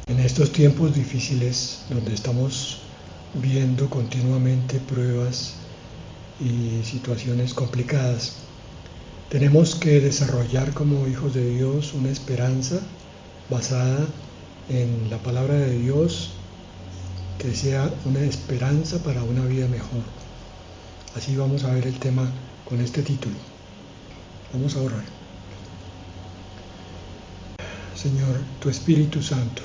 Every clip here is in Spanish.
En estos tiempos difíciles donde estamos viendo continuamente pruebas y situaciones complicadas, tenemos que desarrollar como hijos de Dios una esperanza basada en la palabra de Dios, que sea una esperanza para una vida mejor. Así vamos a ver el tema con este título. Vamos a orar. Señor, tu Espíritu Santo,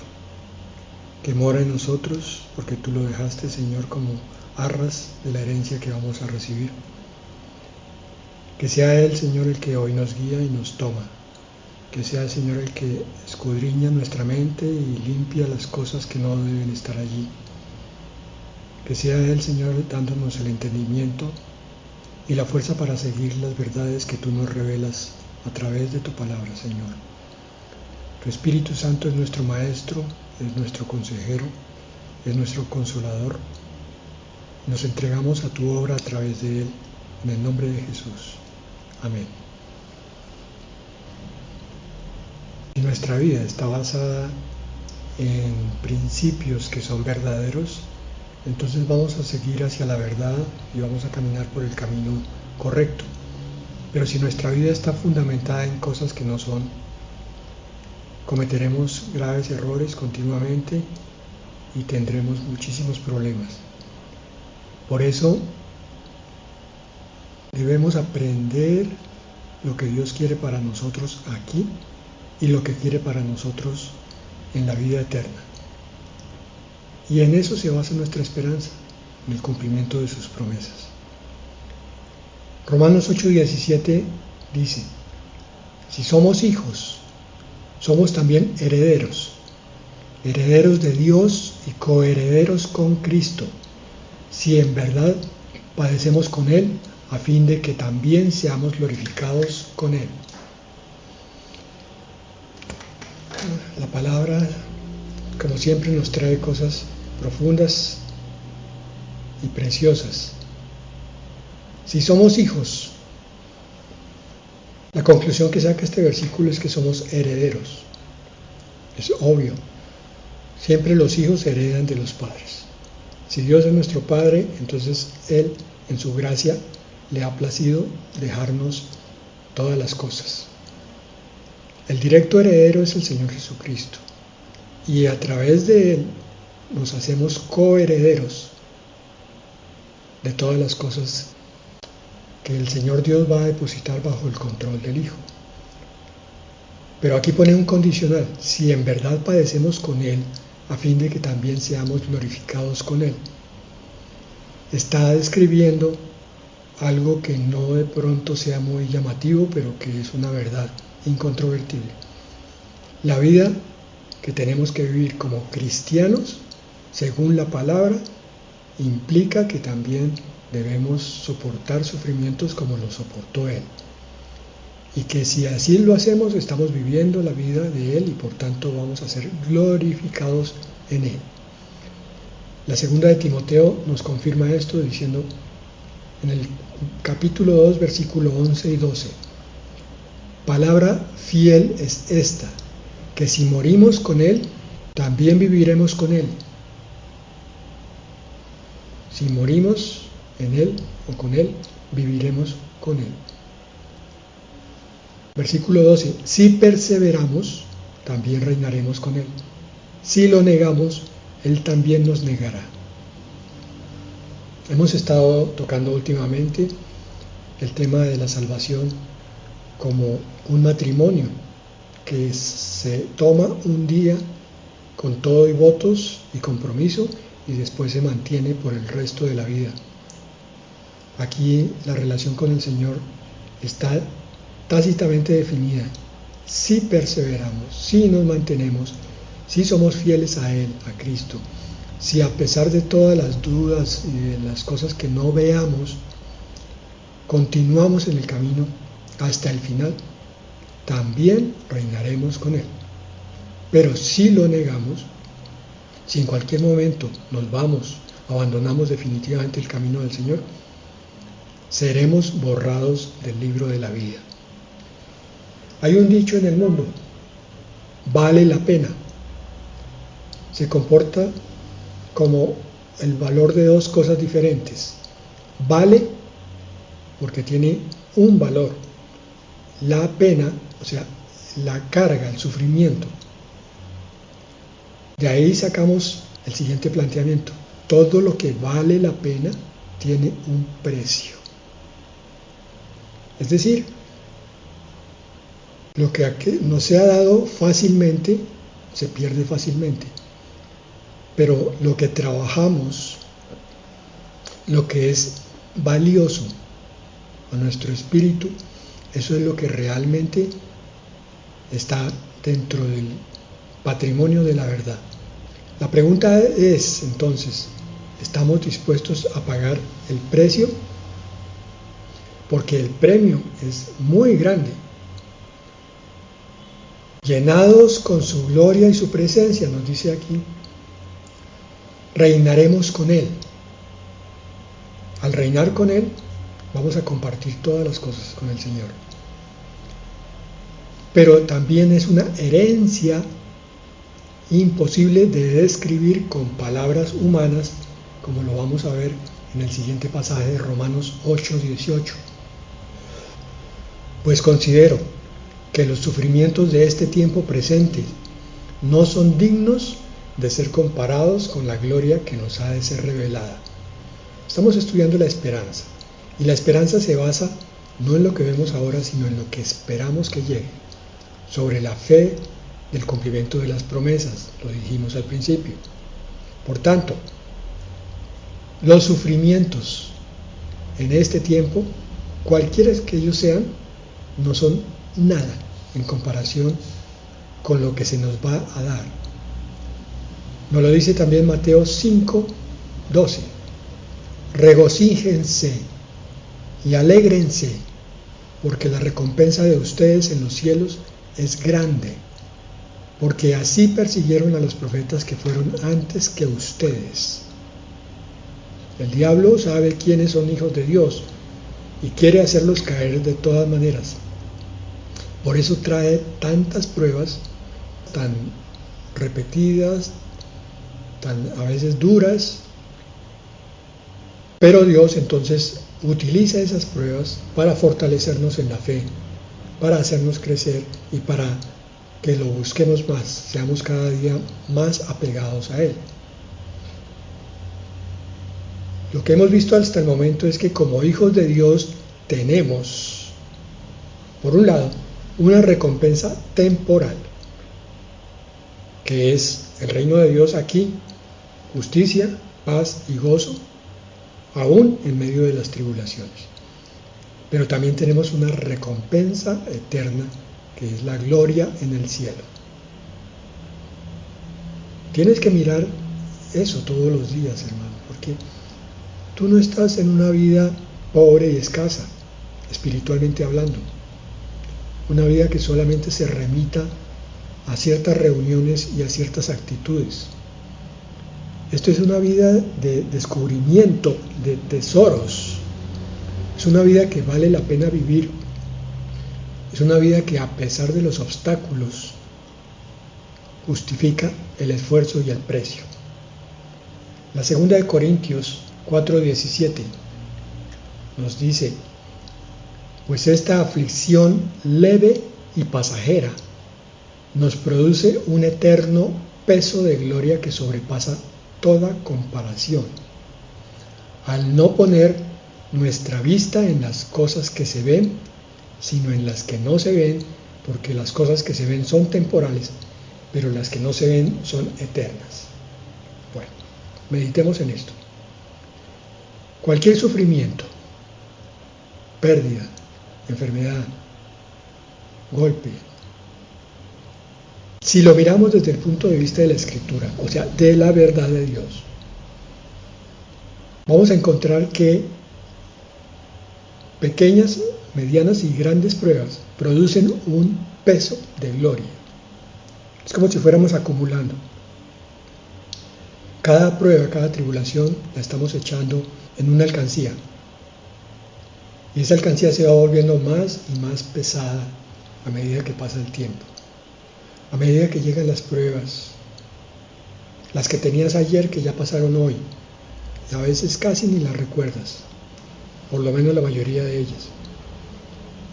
que mora en nosotros, porque tú lo dejaste, Señor, como arras de la herencia que vamos a recibir. Que sea Él, Señor, el que hoy nos guía y nos toma. Que sea, Señor, el que escudriña nuestra mente y limpia las cosas que no deben estar allí. Que sea Él, Señor, dándonos el entendimiento y la fuerza para seguir las verdades que tú nos revelas a través de tu palabra, Señor. Tu Espíritu Santo es nuestro Maestro, es nuestro consejero, es nuestro consolador. Nos entregamos a tu obra a través de Él, en el nombre de Jesús. Amén. Si nuestra vida está basada en principios que son verdaderos, entonces vamos a seguir hacia la verdad y vamos a caminar por el camino correcto. Pero si nuestra vida está fundamentada en cosas que no son, cometeremos graves errores continuamente y tendremos muchísimos problemas. Por eso debemos aprender lo que Dios quiere para nosotros aquí y lo que quiere para nosotros en la vida eterna. Y en eso se basa nuestra esperanza, en el cumplimiento de sus promesas. Romanos 8:17 dice: si somos hijos, somos también herederos, herederos de Dios y coherederos con Cristo, si en verdad padecemos con Él, a fin de que también seamos glorificados con Él. La palabra, como siempre, nos trae cosas profundas y preciosas. Si somos hijos, la conclusión que saca este versículo es que somos herederos. Es obvio. Siempre los hijos heredan de los padres. Si Dios es nuestro Padre, entonces Él, en su gracia, le ha placido dejarnos todas las cosas. El directo heredero es el Señor Jesucristo. Y a través de Él nos hacemos coherederos de todas las cosas que el Señor Dios va a depositar bajo el control del Hijo. Pero aquí pone un condicional: si en verdad padecemos con Él, a fin de que también seamos glorificados con Él. Está describiendo algo que no de pronto sea muy llamativo, pero que es una verdad incontrovertible. La vida que tenemos que vivir como cristianos, según la palabra, implica que también debemos soportar sufrimientos como los soportó Él. Y que si así lo hacemos, estamos viviendo la vida de Él y por tanto vamos a ser glorificados en Él. La segunda de Timoteo nos confirma esto diciendo en el capítulo 2, versículo 11 y 12: palabra fiel es esta, que si morimos con Él, también viviremos con Él. Si morimos en Él o con Él, viviremos con Él. Versículo 12: si perseveramos, también reinaremos con Él. Si lo negamos, Él también nos negará. Hemos estado tocando últimamente el tema de la salvación como un matrimonio que se toma un día con todo y votos y compromiso y después se mantiene por el resto de la vida. Aquí la relación con el Señor está tácitamente definida. Si perseveramos, si nos mantenemos, si somos fieles a Él, a Cristo, si a pesar de todas las dudas y de las cosas que no veamos, continuamos en el camino hasta el final, también reinaremos con Él. Pero si lo negamos, si en cualquier momento nos vamos, abandonamos definitivamente el camino del Señor, seremos borrados del libro de la vida. Hay un dicho en el mundo: vale la pena. se comporta como el valor de dos cosas diferentes. Vale porque tiene un valor. La pena, o sea, la carga, el sufrimiento. De ahí sacamos el siguiente planteamiento. Todo lo que vale la pena tiene un precio. Es decir, lo que no se ha dado fácilmente, se pierde fácilmente. Pero lo que trabajamos, lo que es valioso a nuestro espíritu, eso es lo que realmente está dentro del patrimonio de la verdad. La pregunta es, entonces, ¿estamos dispuestos a pagar el precio? Porque el premio es muy grande. Llenados con su gloria y su presencia, nos dice aquí, reinaremos con Él. Al reinar con Él, vamos a compartir todas las cosas con el Señor. Pero también es una herencia imposible de describir con palabras humanas, como lo vamos a ver en el siguiente pasaje de Romanos 8:18. Pues considero que los sufrimientos de este tiempo presente no son dignos de ser comparados con la gloria que nos ha de ser revelada. Estamos estudiando la esperanza, y la esperanza se basa no en lo que vemos ahora, sino en lo que esperamos que llegue, sobre la fe del cumplimiento de las promesas, lo dijimos al principio. Por tanto, los sufrimientos en este tiempo, cualquiera que ellos sean, no son nada en comparación con lo que se nos va a dar. Nos lo dice también Mateo 5:12. Regocíjense y alégrense, porque la recompensa de ustedes en los cielos es grande, porque así persiguieron a los profetas que fueron antes que ustedes. El diablo sabe quiénes son hijos de Dios y quiere hacerlos caer de todas maneras. Por eso trae tantas pruebas tan repetidas, tan a veces duras, pero Dios entonces utiliza esas pruebas para fortalecernos en la fe, para hacernos crecer y para que lo busquemos más, seamos cada día más apegados a Él. Lo que hemos visto hasta el momento es que como hijos de Dios tenemos, por un lado, una recompensa temporal, que es el reino de Dios aquí, justicia, paz y gozo, aún en medio de las tribulaciones. Pero también tenemos una recompensa eterna, que es la gloria en el cielo. Tienes que mirar eso todos los días, hermano, porque tú no estás en una vida pobre y escasa, espiritualmente hablando. Una vida que solamente se remita a ciertas reuniones y a ciertas actitudes. Esto es una vida de descubrimiento de tesoros. Es una vida que vale la pena vivir. Es una vida que, a pesar de los obstáculos, justifica el esfuerzo y el precio. La segunda de Corintios 4:17 nos dice: pues esta aflicción leve y pasajera nos produce un eterno peso de gloria que sobrepasa toda comparación, al no poner nuestra vista en las cosas que se ven, sino en las que no se ven, porque las cosas que se ven son temporales, pero las que no se ven son eternas. Bueno, meditemos en esto. Cualquier sufrimiento, pérdida, enfermedad, golpe, si lo miramos desde el punto de vista de la Escritura, o sea, de la verdad de Dios, vamos a encontrar que pequeñas, medianas y grandes pruebas producen un peso de gloria. Es como si fuéramos acumulando. Cada prueba, cada tribulación la estamos echando en una alcancía. Y esa alcancía se va volviendo más y más pesada a medida que pasa el tiempo. A medida que llegan las pruebas, las que tenías ayer que ya pasaron hoy, y a veces casi ni las recuerdas, por lo menos la mayoría de ellas,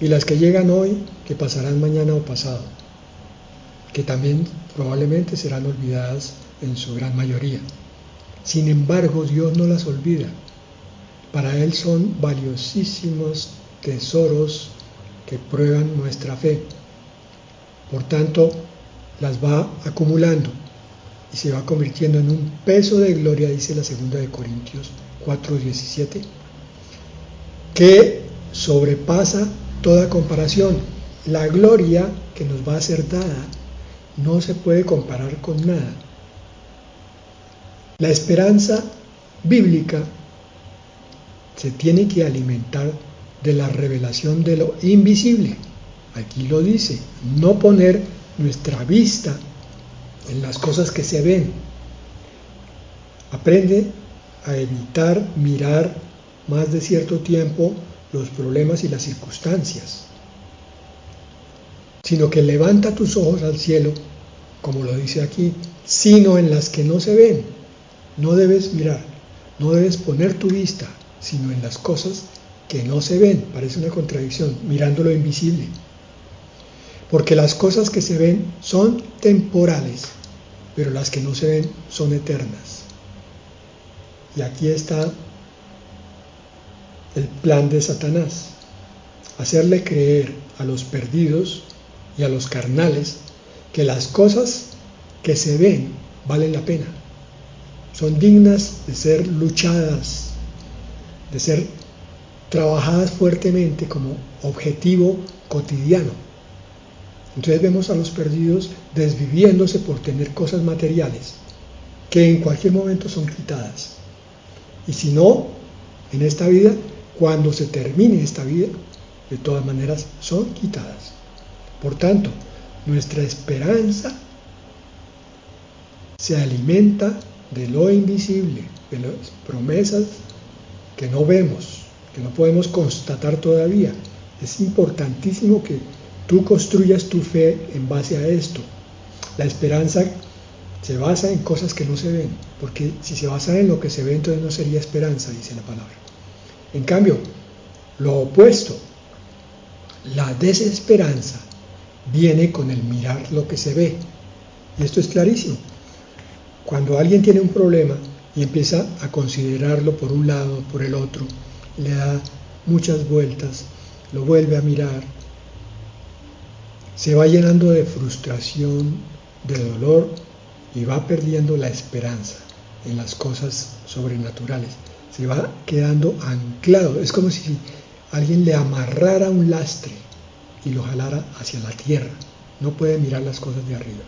y las que llegan hoy que pasarán mañana o pasado, que también probablemente serán olvidadas en su gran mayoría. Sin embargo, Dios no las olvida. Para Él son valiosísimos tesoros que prueban nuestra fe. Por tanto, las va acumulando y se va convirtiendo en un peso de gloria, dice la 2 de Corintios 4:17, que sobrepasa toda comparación. La gloria que nos va a ser dada no se puede comparar con nada. La esperanza bíblica se tiene que alimentar de la revelación de lo invisible. Aquí lo dice, no poner nuestra vista en las cosas que se ven. Aprende a evitar mirar más de cierto tiempo los problemas y las circunstancias, sino que levanta tus ojos al cielo, como lo dice aquí, sino en las que no se ven. No debes mirar, no debes poner tu vista, sino en las cosas que no se ven. Parece una contradicción, mirando lo invisible. Porque las cosas que se ven son temporales, pero las que no se ven son eternas. Y aquí está el plan de Satanás: hacerle creer a los perdidos y a los carnales que las cosas que se ven valen la pena, son dignas de ser luchadas, de ser trabajadas fuertemente como objetivo cotidiano. Entonces vemos a los perdidos desviviéndose por tener cosas materiales que en cualquier momento son quitadas. Y si no, en esta vida, cuando se termine esta vida, de todas maneras son quitadas. Por tanto, nuestra esperanza se alimenta de lo invisible, de las promesas que no vemos, que no podemos constatar todavía. Es importantísimo que tú construyas tu fe en base a esto. La esperanza se basa en cosas que no se ven, porque si se basa en lo que se ve, entonces no sería esperanza, dice la palabra. En cambio, lo opuesto, la desesperanza, viene con el mirar lo que se ve. Y esto es clarísimo. Cuando alguien tiene un problema y empieza a considerarlo por un lado, por el otro, le da muchas vueltas, lo vuelve a mirar, se va llenando de frustración, de dolor, y va perdiendo la esperanza en las cosas sobrenaturales. Se va quedando anclado. Es como si alguien le amarrara un lastre y lo jalara hacia la tierra. No puede mirar las cosas de arriba.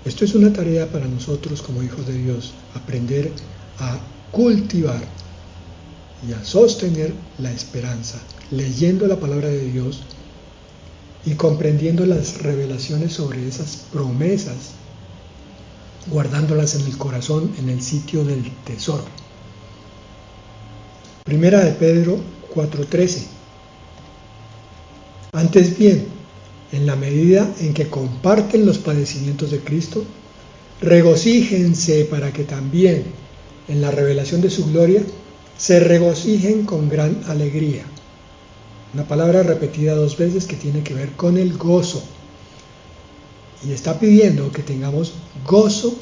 Esto es una tarea para nosotros como hijos de Dios, aprender a cultivar y a sostener la esperanza, leyendo la palabra de Dios y comprendiendo las revelaciones sobre esas promesas, guardándolas en el corazón, en el sitio del tesoro. Primera de Pedro 4:13. Antes bien, en la medida en que comparten los padecimientos de Cristo, regocíjense para que también, en la revelación de su gloria, se regocijen con gran alegría. Una palabra repetida 2 veces que tiene que ver con el gozo. Y está pidiendo que tengamos gozo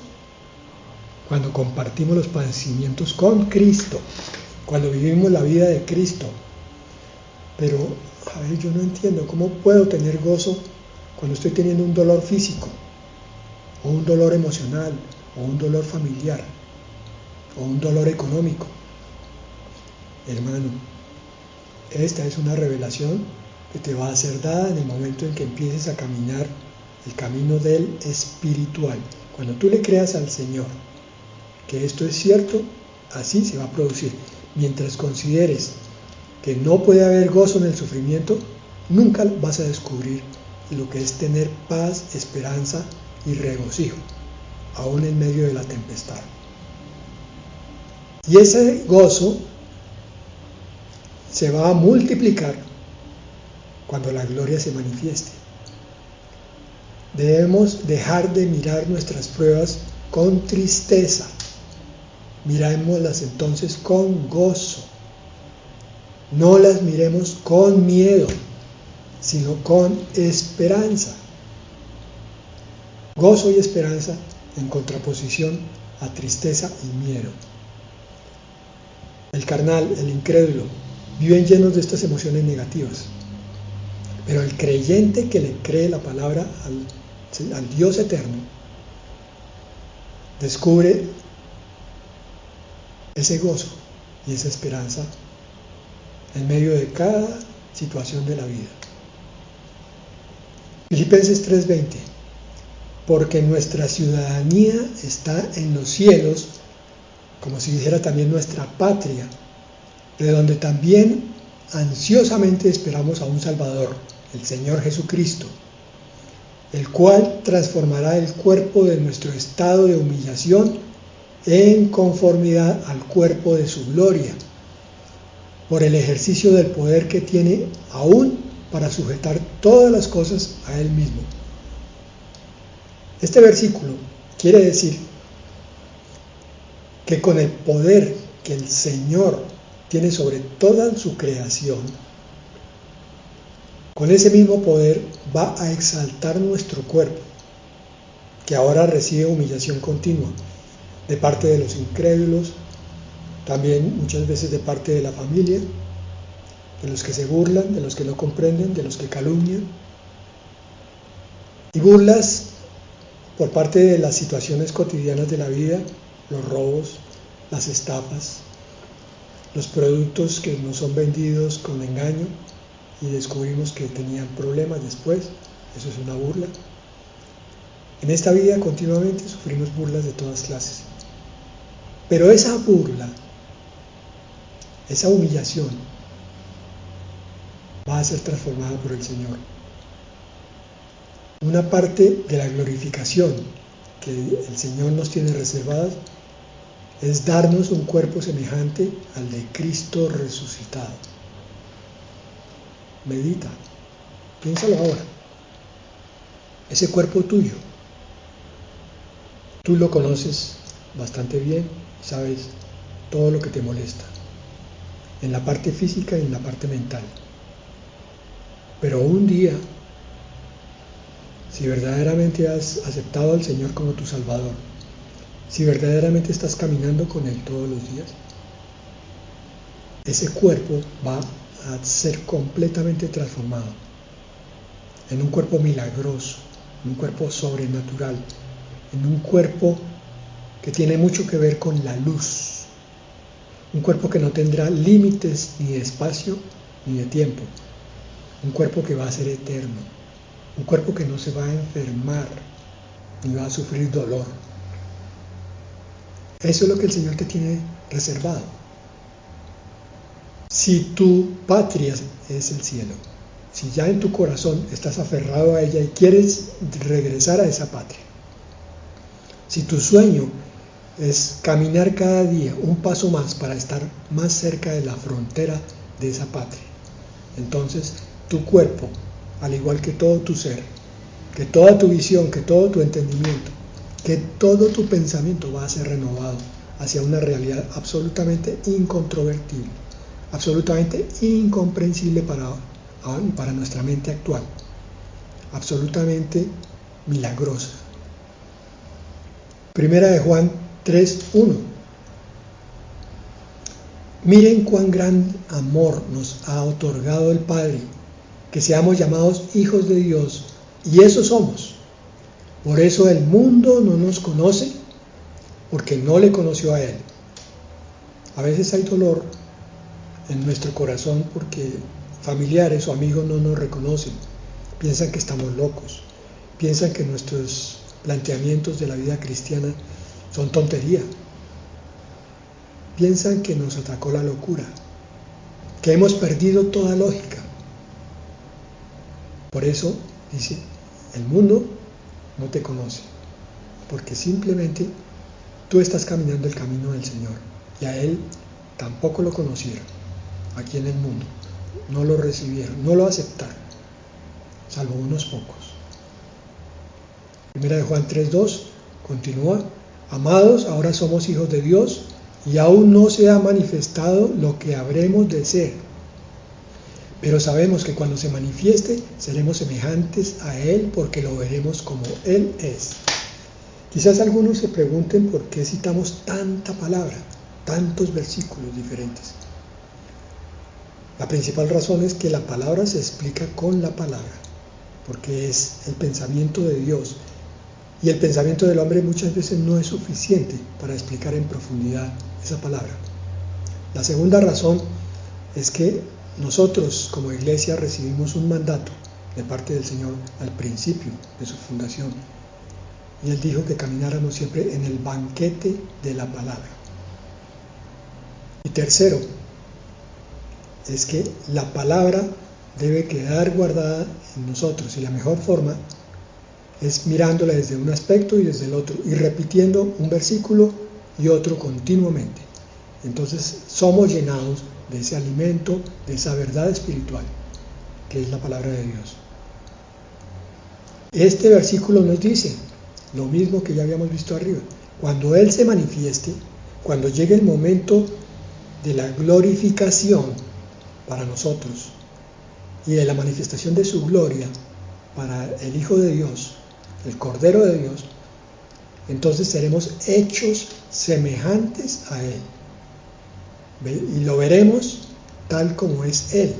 cuando compartimos los padecimientos con Cristo, cuando vivimos la vida de Cristo. Pero, yo no entiendo cómo puedo tener gozo cuando estoy teniendo un dolor físico, o un dolor emocional, o un dolor familiar, o un dolor económico. Hermano, esta es una revelación que te va a ser dada en el momento en que empieces a caminar el camino del espiritual. Cuando tú le creas al Señor que esto es cierto, así se va a producir. Mientras consideres que no puede haber gozo en el sufrimiento, nunca vas a descubrir lo que es tener paz, esperanza y regocijo, aún en medio de la tempestad. Y ese gozo se va a multiplicar cuando la gloria se manifieste. Debemos dejar de mirar nuestras pruebas con tristeza, mirémoslas entonces con gozo. No las miremos con miedo, sino con esperanza. Gozo y esperanza en contraposición a tristeza y miedo. El carnal, el incrédulo, viven llenos de estas emociones negativas. Pero el creyente que le cree la palabra al Dios eterno, descubre ese gozo y esa esperanza en medio de cada situación de la vida. Filipenses 3:20. Porque nuestra ciudadanía está en los cielos, como si dijera también nuestra patria, de donde también ansiosamente esperamos a un Salvador, el Señor Jesucristo, el cual transformará el cuerpo de nuestro estado de humillación en conformidad al cuerpo de su gloria, por el ejercicio del poder que tiene aún para sujetar todas las cosas a Él mismo. Este versículo quiere decir que con el poder que el Señor tiene sobre toda su creación, con ese mismo poder va a exaltar nuestro cuerpo, que ahora recibe humillación continua de parte de los incrédulos, también muchas veces de parte de la familia, de los que se burlan, de los que no comprenden, de los que calumnian, y burlas por parte de las situaciones cotidianas de la vida, los robos, las estafas, los productos que nos son vendidos con engaño y descubrimos que tenían problemas después, eso es una burla. En esta vida continuamente sufrimos burlas de todas clases, pero esa burla, esa humillación, va a ser transformada por el Señor. Una parte de la glorificación que el Señor nos tiene reservada es darnos un cuerpo semejante al de Cristo resucitado. Medita, piénsalo ahora. Ese cuerpo tuyo, tú lo conoces bastante bien, sabes todo lo que te molesta, en la parte física y en la parte mental. Pero un día, si verdaderamente has aceptado al Señor como tu Salvador, si verdaderamente estás caminando con Él todos los días, ese cuerpo va a ser completamente transformado en un cuerpo milagroso, en un cuerpo sobrenatural, en un cuerpo que tiene mucho que ver con la luz, un cuerpo que no tendrá límites ni de espacio ni de tiempo, un cuerpo que va a ser eterno, un cuerpo que no se va a enfermar ni va a sufrir dolor. Eso es lo que el Señor te tiene reservado. Si tu patria es el cielo, si ya en tu corazón estás aferrado a ella y quieres regresar a esa patria, si tu sueño es caminar cada día un paso más para estar más cerca de la frontera de esa patria, entonces tu cuerpo, al igual que todo tu ser, que toda tu visión, que todo tu entendimiento, que todo tu pensamiento va a ser renovado hacia una realidad absolutamente incontrovertible, absolutamente incomprensible para nuestra mente actual, absolutamente milagrosa. Primera de Juan 3:1. Miren cuán gran amor nos ha otorgado el Padre, que seamos llamados hijos de Dios, y eso somos. Por eso el mundo no nos conoce, porque no le conoció a Él. A veces hay dolor en nuestro corazón porque familiares o amigos no nos reconocen, piensan que estamos locos, piensan que nuestros planteamientos de la vida cristiana son tontería, piensan que nos atacó la locura, que hemos perdido toda lógica. Por eso dice, el mundo no te conoce, porque simplemente tú estás caminando el camino del Señor, y a Él tampoco lo conocieron aquí en el mundo, no lo recibieron, no lo aceptaron, salvo unos pocos. Primera de Juan 3:2 continúa, Amados, ahora somos hijos de Dios y aún no se ha manifestado lo que habremos de ser. Pero sabemos que cuando se manifieste seremos semejantes a Él porque lo veremos como Él es. Quizás algunos se pregunten por qué citamos tanta palabra, tantos versículos diferentes. La principal razón es que la palabra se explica con la palabra, porque es el pensamiento de Dios. Y el pensamiento del hombre muchas veces no es suficiente para explicar en profundidad esa palabra. La segunda razón es que nosotros como iglesia recibimos un mandato de parte del Señor al principio de su fundación. Y Él dijo que camináramos siempre en el banquete de la palabra. Y tercero, es que la palabra debe quedar guardada en nosotros. Y la mejor forma es mirándola desde un aspecto y desde el otro, y repitiendo un versículo y otro continuamente. Entonces somos llenados de ese alimento, de esa verdad espiritual, que es la palabra de Dios. Este versículo nos dice lo mismo que ya habíamos visto arriba. Cuando Él se manifieste, cuando llegue el momento de la glorificación para nosotros y de la manifestación de su gloria para el Hijo de Dios, el Cordero de Dios, entonces seremos hechos semejantes a Él. Y lo veremos tal como es Él.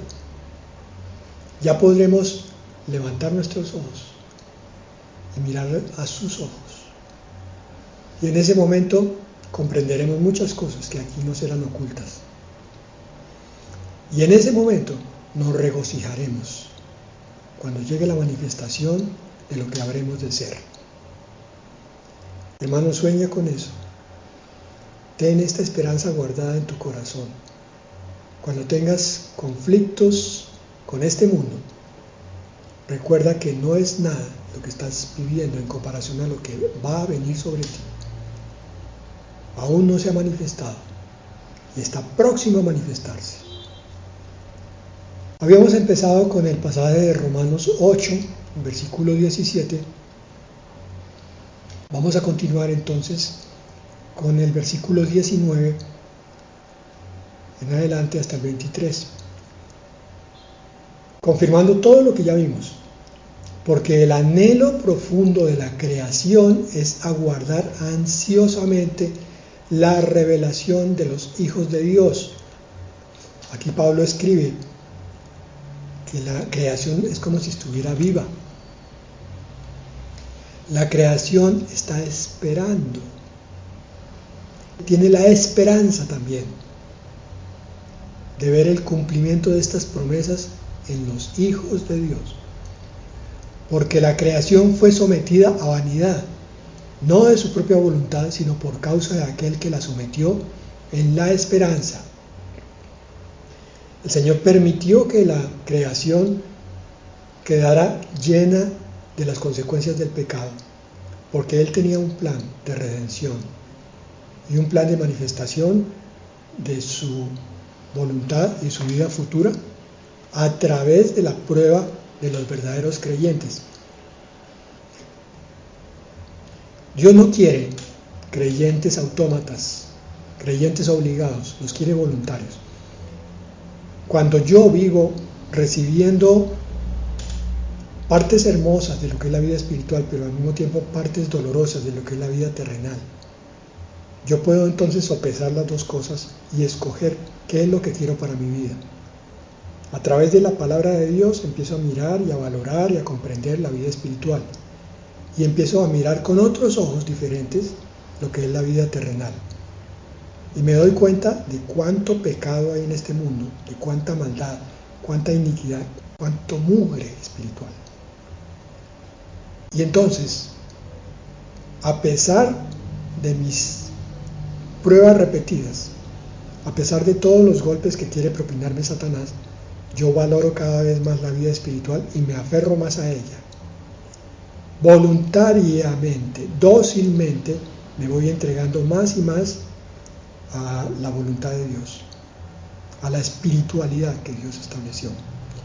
Ya podremos levantar nuestros ojos y mirar a sus ojos. Y en ese momento comprenderemos muchas cosas que aquí no serán ocultas. Y en ese momento nos regocijaremos cuando llegue la manifestación de lo que habremos de ser. Hermano, sueña con eso. Ten esta esperanza guardada en tu corazón. Cuando tengas conflictos con este mundo, recuerda que no es nada lo que estás viviendo en comparación a lo que va a venir sobre ti. Aún no se ha manifestado y está próximo a manifestarse. Habíamos empezado con el pasaje de Romanos 8, versículo 17. Vamos a continuar entonces con el versículo 19 en adelante hasta el 23, confirmando todo lo que ya vimos. Porque el anhelo profundo de la creación es aguardar ansiosamente la revelación de los hijos de Dios. Aquí Pablo escribe que la creación es como si estuviera viva. La creación está esperando. Tiene la esperanza también de ver el cumplimiento de estas promesas en los hijos de Dios. Porque la creación fue sometida a vanidad, no de su propia voluntad, sino por causa de aquel que la sometió en la esperanza. El Señor permitió que la creación quedara llena de las consecuencias del pecado, porque Él tenía un plan de redención y un plan de manifestación de su voluntad y su vida futura a través de la prueba de los verdaderos creyentes. Dios no quiere creyentes autómatas, creyentes obligados, los quiere voluntarios. Cuando yo vivo recibiendo partes hermosas de lo que es la vida espiritual, pero al mismo tiempo partes dolorosas de lo que es la vida terrenal, yo puedo entonces sopesar las dos cosas y escoger qué es lo que quiero para mi vida. A través de la palabra de Dios empiezo a mirar y a valorar y a comprender la vida espiritual. Y empiezo a mirar con otros ojos diferentes lo que es la vida terrenal. Y me doy cuenta de cuánto pecado hay en este mundo, de cuánta maldad, cuánta iniquidad, cuánto mugre espiritual. Y entonces, a pesar de mis pruebas repetidas, a pesar de todos los golpes que quiere propinarme Satanás, yo valoro cada vez más la vida espiritual y me aferro más a ella. Voluntariamente, dócilmente, me voy entregando más y más a la voluntad de Dios, a la espiritualidad que Dios estableció.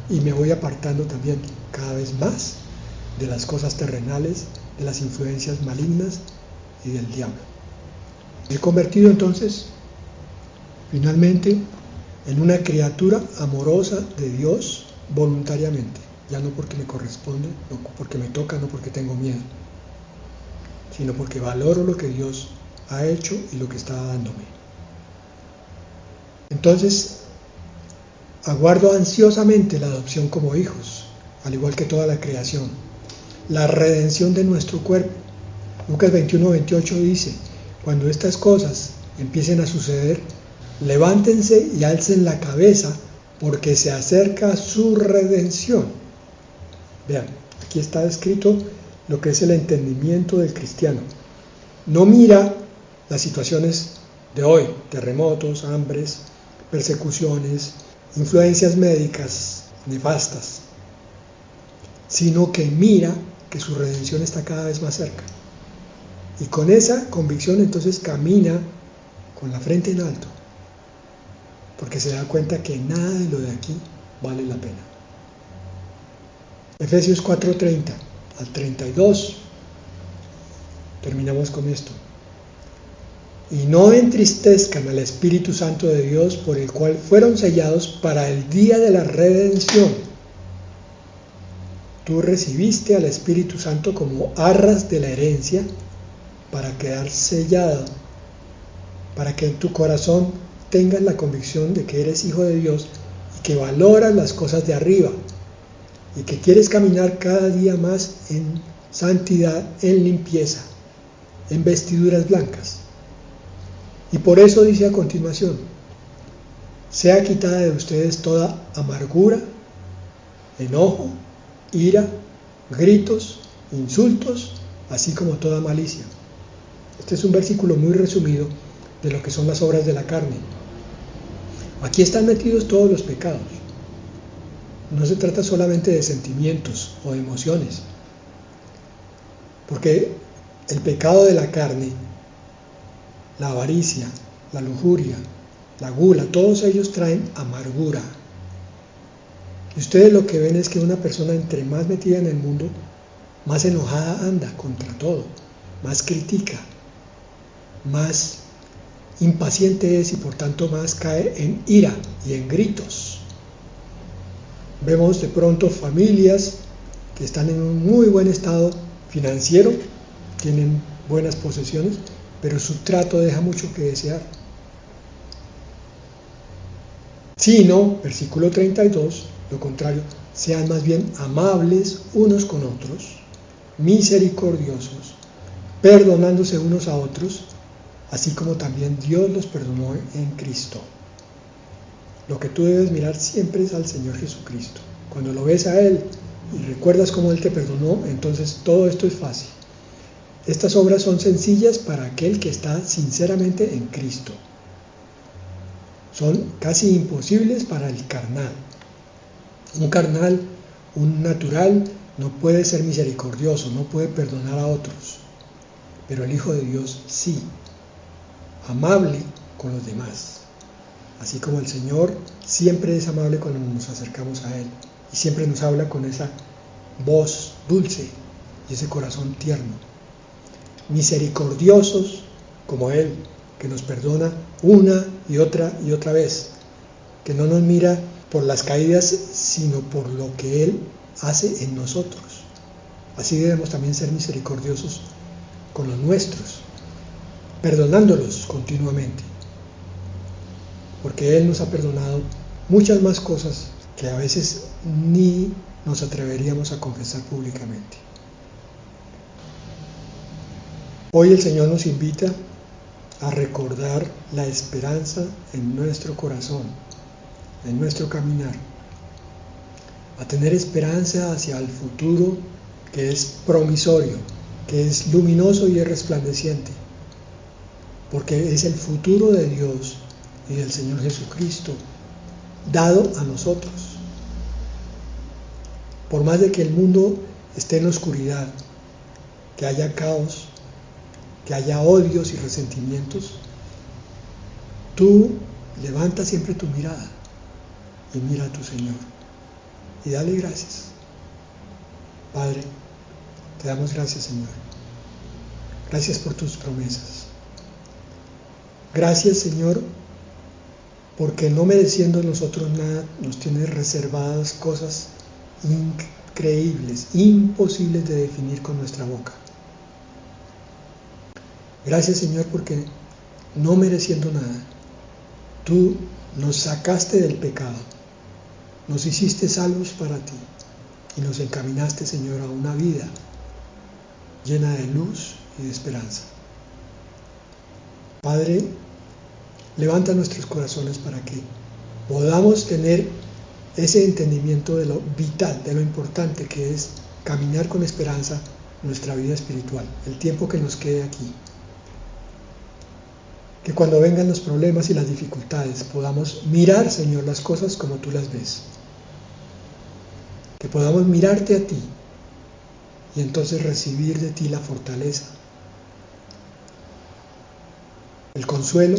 Y me voy apartando también cada vez más de las cosas terrenales, de las influencias malignas y del diablo. Me he convertido entonces, finalmente, en una criatura amorosa de Dios voluntariamente, ya no porque me corresponde, no porque me toca, no porque tengo miedo, sino porque valoro lo que Dios ha hecho y lo que está dándome. Entonces, aguardo ansiosamente la adopción como hijos, al igual que toda la creación, la redención de nuestro cuerpo. Lucas 21:28 dice: cuando estas cosas empiecen a suceder, levántense y alcen la cabeza, porque se acerca su redención. Vean, aquí está escrito lo que es el entendimiento del cristiano. No mira las situaciones de hoy, terremotos, hambres, persecuciones, influencias médicas nefastas, sino que mira que su redención está cada vez más cerca. Y con esa convicción entonces camina con la frente en alto, porque se da cuenta que nada de lo de aquí vale la pena. Efesios 4:30 al 32, terminamos con esto. Y no entristezcan al Espíritu Santo de Dios, por el cual fueron sellados para el día de la redención. Tú recibiste al Espíritu Santo como arras de la herencia para quedar sellado, para que en tu corazón tengas la convicción de que eres hijo de Dios y que valoras las cosas de arriba y que quieres caminar cada día más en santidad, en limpieza, en vestiduras blancas. Y por eso dice a continuación: sea quitada de ustedes toda amargura, enojo, ira, gritos, insultos, así como toda malicia. Este es un versículo muy resumido de lo que son las obras de la carne. Aquí están metidos todos los pecados. No se trata solamente de sentimientos o de emociones, porque el pecado de la carne, la avaricia, la lujuria, la gula, todos ellos traen amargura. Y ustedes lo que ven es que una persona, entre más metida en el mundo, más enojada anda contra todo, más critica, más impaciente es y por tanto más cae en ira y en gritos. Vemos de pronto familias que están en un muy buen estado financiero, tienen buenas posesiones, pero su trato deja mucho que desear. Sino, versículo 32, lo contrario, sean más bien amables unos con otros, misericordiosos, perdonándose unos a otros, así como también Dios los perdonó en Cristo. Lo que tú debes mirar siempre es al Señor Jesucristo. Cuando lo ves a Él y recuerdas cómo Él te perdonó, entonces todo esto es fácil. Estas obras son sencillas para aquel que está sinceramente en Cristo. Son casi imposibles para el carnal. Un carnal, un natural, no puede ser misericordioso, no puede perdonar a otros. Pero el Hijo de Dios sí, amable con los demás. Así como el Señor siempre es amable cuando nos acercamos a Él y siempre nos habla con esa voz dulce y ese corazón tierno. Misericordiosos como Él, que nos perdona una y otra vez, que no nos mira por las caídas, sino por lo que Él hace en nosotros. Así debemos también ser misericordiosos con los nuestros, perdonándolos continuamente, porque Él nos ha perdonado muchas más cosas que a veces ni nos atreveríamos a confesar públicamente. Hoy el Señor nos invita a recordar la esperanza en nuestro corazón, en nuestro caminar, a tener esperanza hacia el futuro que es promisorio, que es luminoso y es resplandeciente, porque es el futuro de Dios y del Señor Jesucristo dado a nosotros. Por más de que el mundo esté en la oscuridad, que haya caos, que haya odios y resentimientos, tú levanta siempre tu mirada y mira a tu Señor y dale gracias. Padre, te damos gracias, Señor. Gracias por tus promesas. Gracias, Señor, porque no mereciendo nosotros nada, nos tienes reservadas cosas increíbles, imposibles de definir con nuestra boca. Gracias, Señor, porque no mereciendo nada, tú nos sacaste del pecado, nos hiciste salvos para ti y nos encaminaste, Señor, a una vida llena de luz y de esperanza. Padre, levanta nuestros corazones para que podamos tener ese entendimiento de lo vital, de lo importante que es caminar con esperanza nuestra vida espiritual, el tiempo que nos quede aquí. Que cuando vengan los problemas y las dificultades podamos mirar, Señor, las cosas como tú las ves. Que podamos mirarte a ti y entonces recibir de ti la fortaleza, el consuelo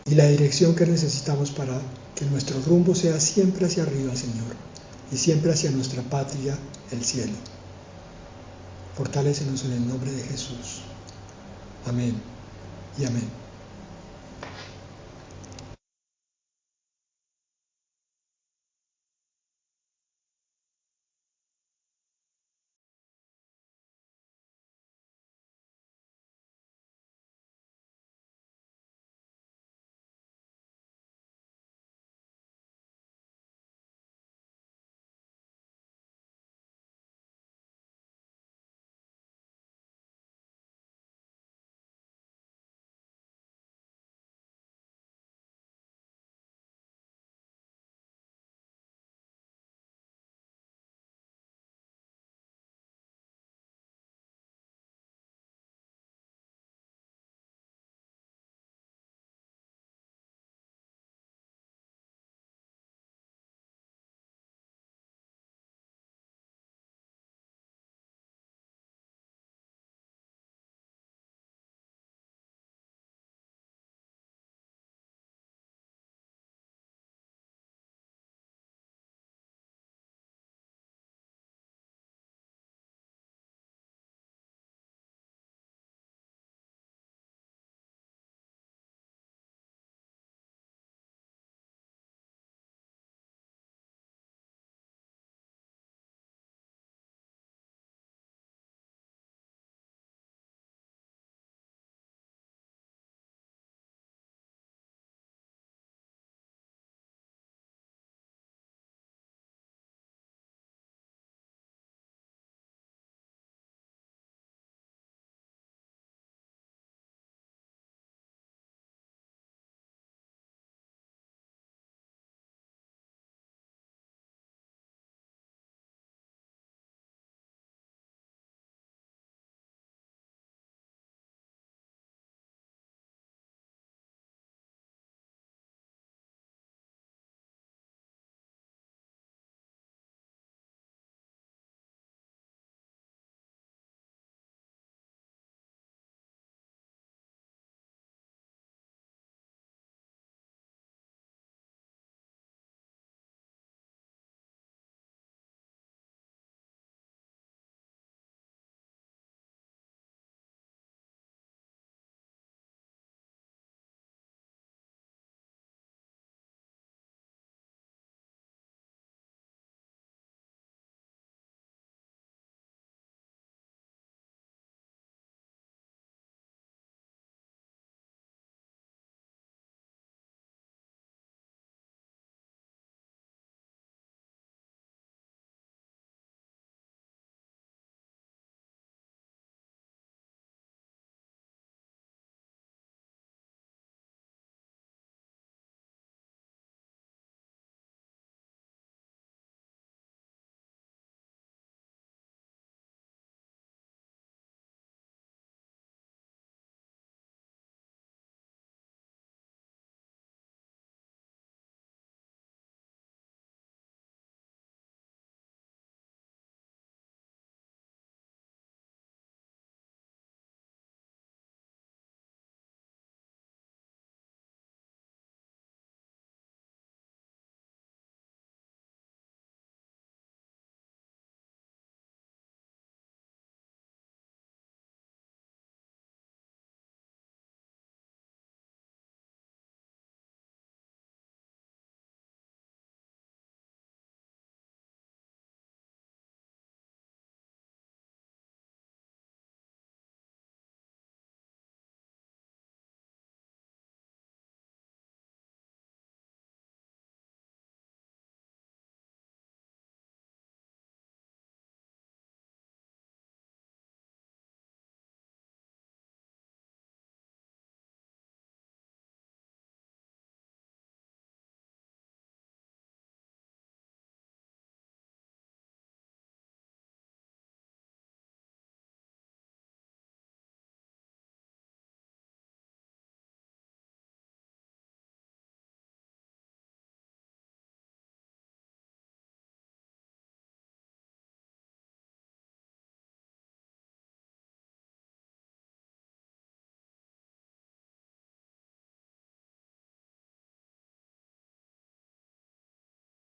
y la dirección que necesitamos para que nuestro rumbo sea siempre hacia arriba, Señor, y siempre hacia nuestra patria, el cielo. Fortalécenos en el nombre de Jesús. Amén y amén.